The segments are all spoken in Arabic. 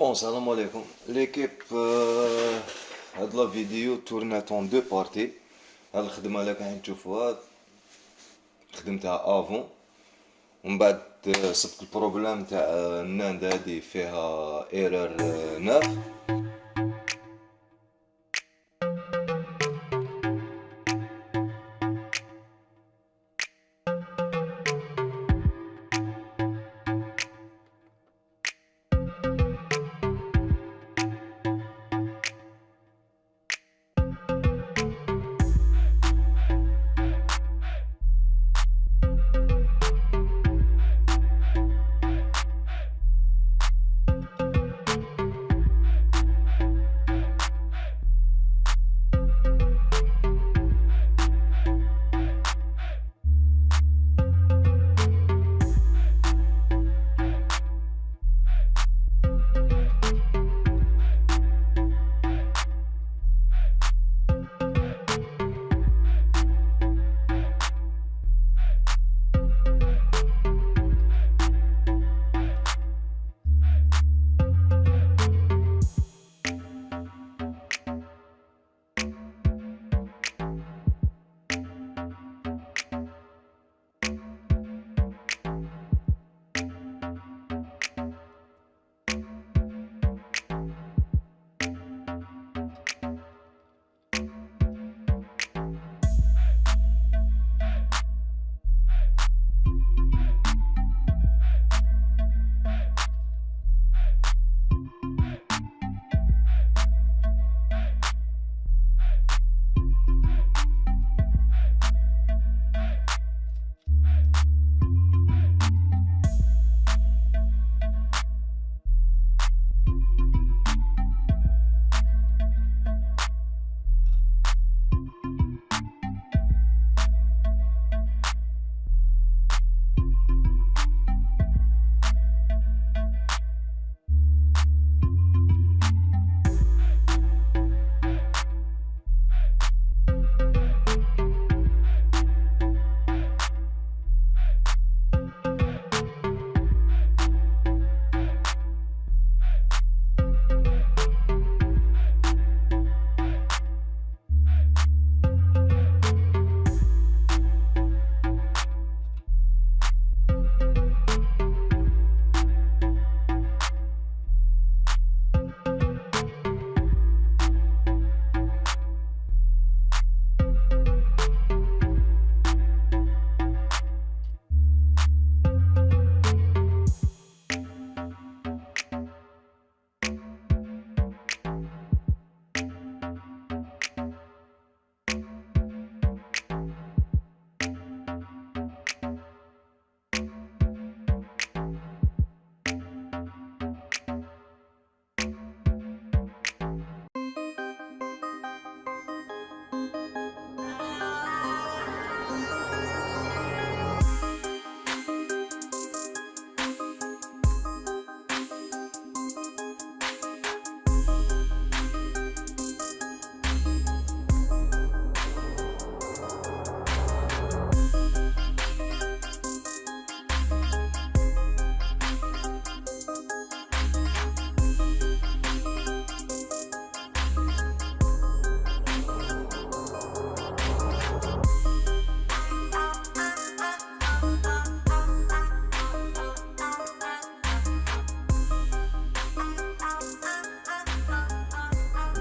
Bon, salam alaikum. L'équipe, هاد لا فيديو تورنات اون دو بارتي. هاد الخدمة اللي راكم تشوفوها خدمتها افون، ومن بعد صبت البروبليم تاع الناند هادي فيها ايرور 9.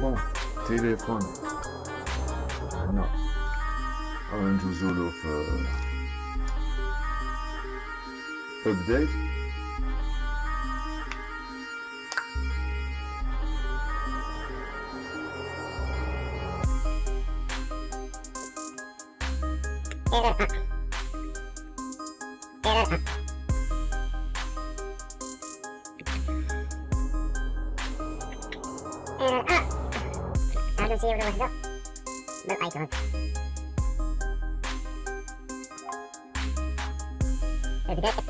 Bon, téléphone. هنا غندوزو له في update. I don't see everyone here. No icons. Update.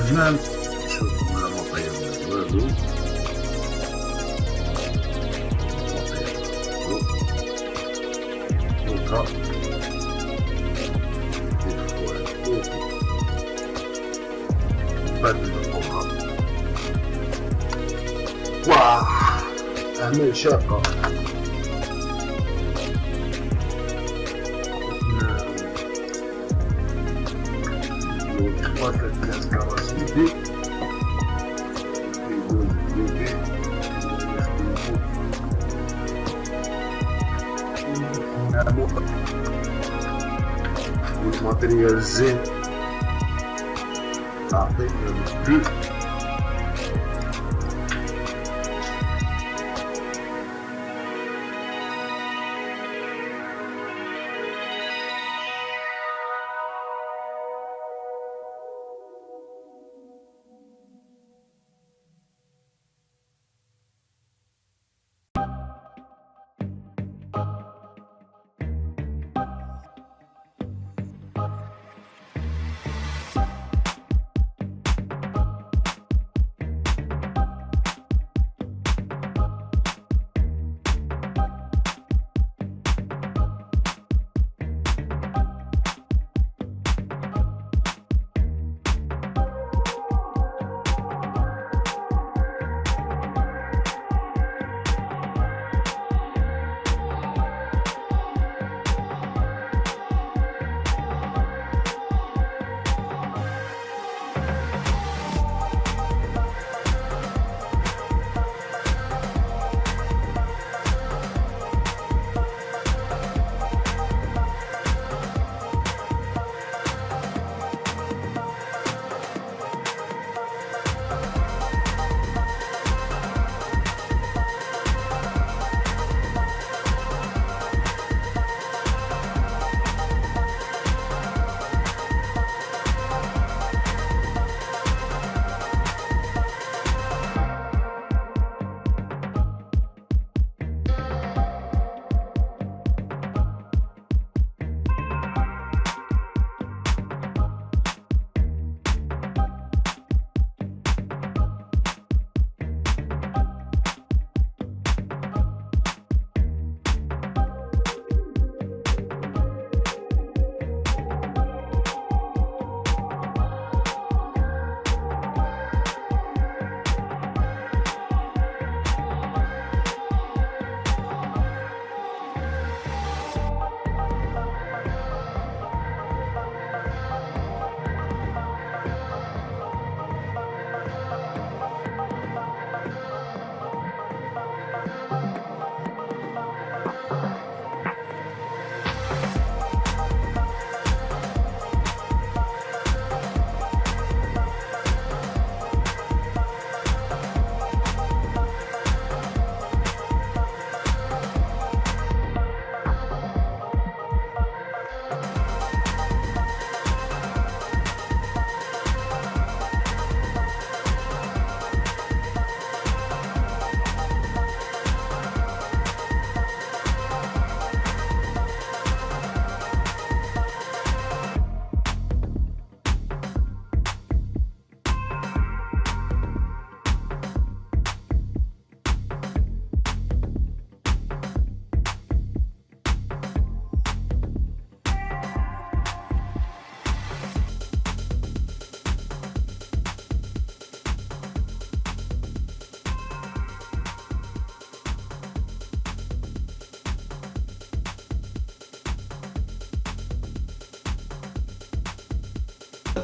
المهم شوف ولا ما طيب والو، دوكا بعد الأمر واه أعمال شاقة. الإخوات الناس كراسيدي يقول يوبي يخدمو والماتريال زين أعطينا الفلوس.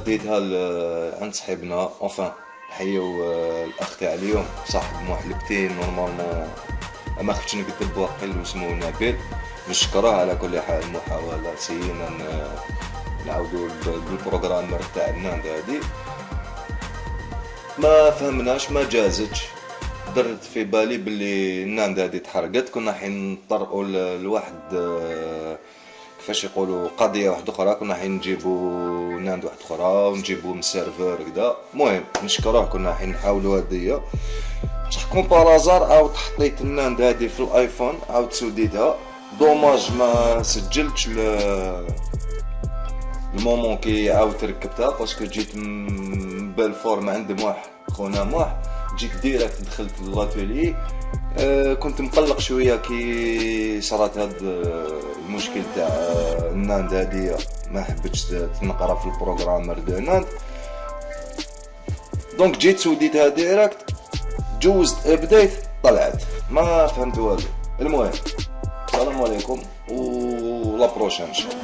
ديتها عند صاحبنا اونفان نحيو الاخ تاع اليوم صاحب محلبتين نورمالمون ما خفتش نكذب واقيلا اسمه نبيل، نشكره على كل حال المحاولة سينا نعاودو بالبروغرام تاع الناند هادي ما فهمناش ما جازتش. درت في بالي بلي الناند هادي تحرقت، كنا حين نطرقوا لواحد كيفاش يقولوا قضيه واحده اخرى، كنا حين نجيبوا ناند واحد اخرى ونجيبوا من السيرفر كذا. المهم نشكره كنا حين نحاولوا هديه بصح كومبارازار عاود حطيت الناند هادي في الايفون عاود سوديتها. دوماج ما سجلتش المومون كي عاود ركبتها باسكو جيت بلفورم عند واحد خونا واحد، جيت ديريكت دخلت لاتولي. كنت مقلق شويه كي صرات هاد المشكل تاع الناند هادية، ما حبيتش تنقرا في البروغرامر دو ناند. دونك جيت سوديتها ديريكت، جوزت ابديت، طلعت ما فهمت والو. المهم السلام عليكم و لا بروشين ان شاء الله.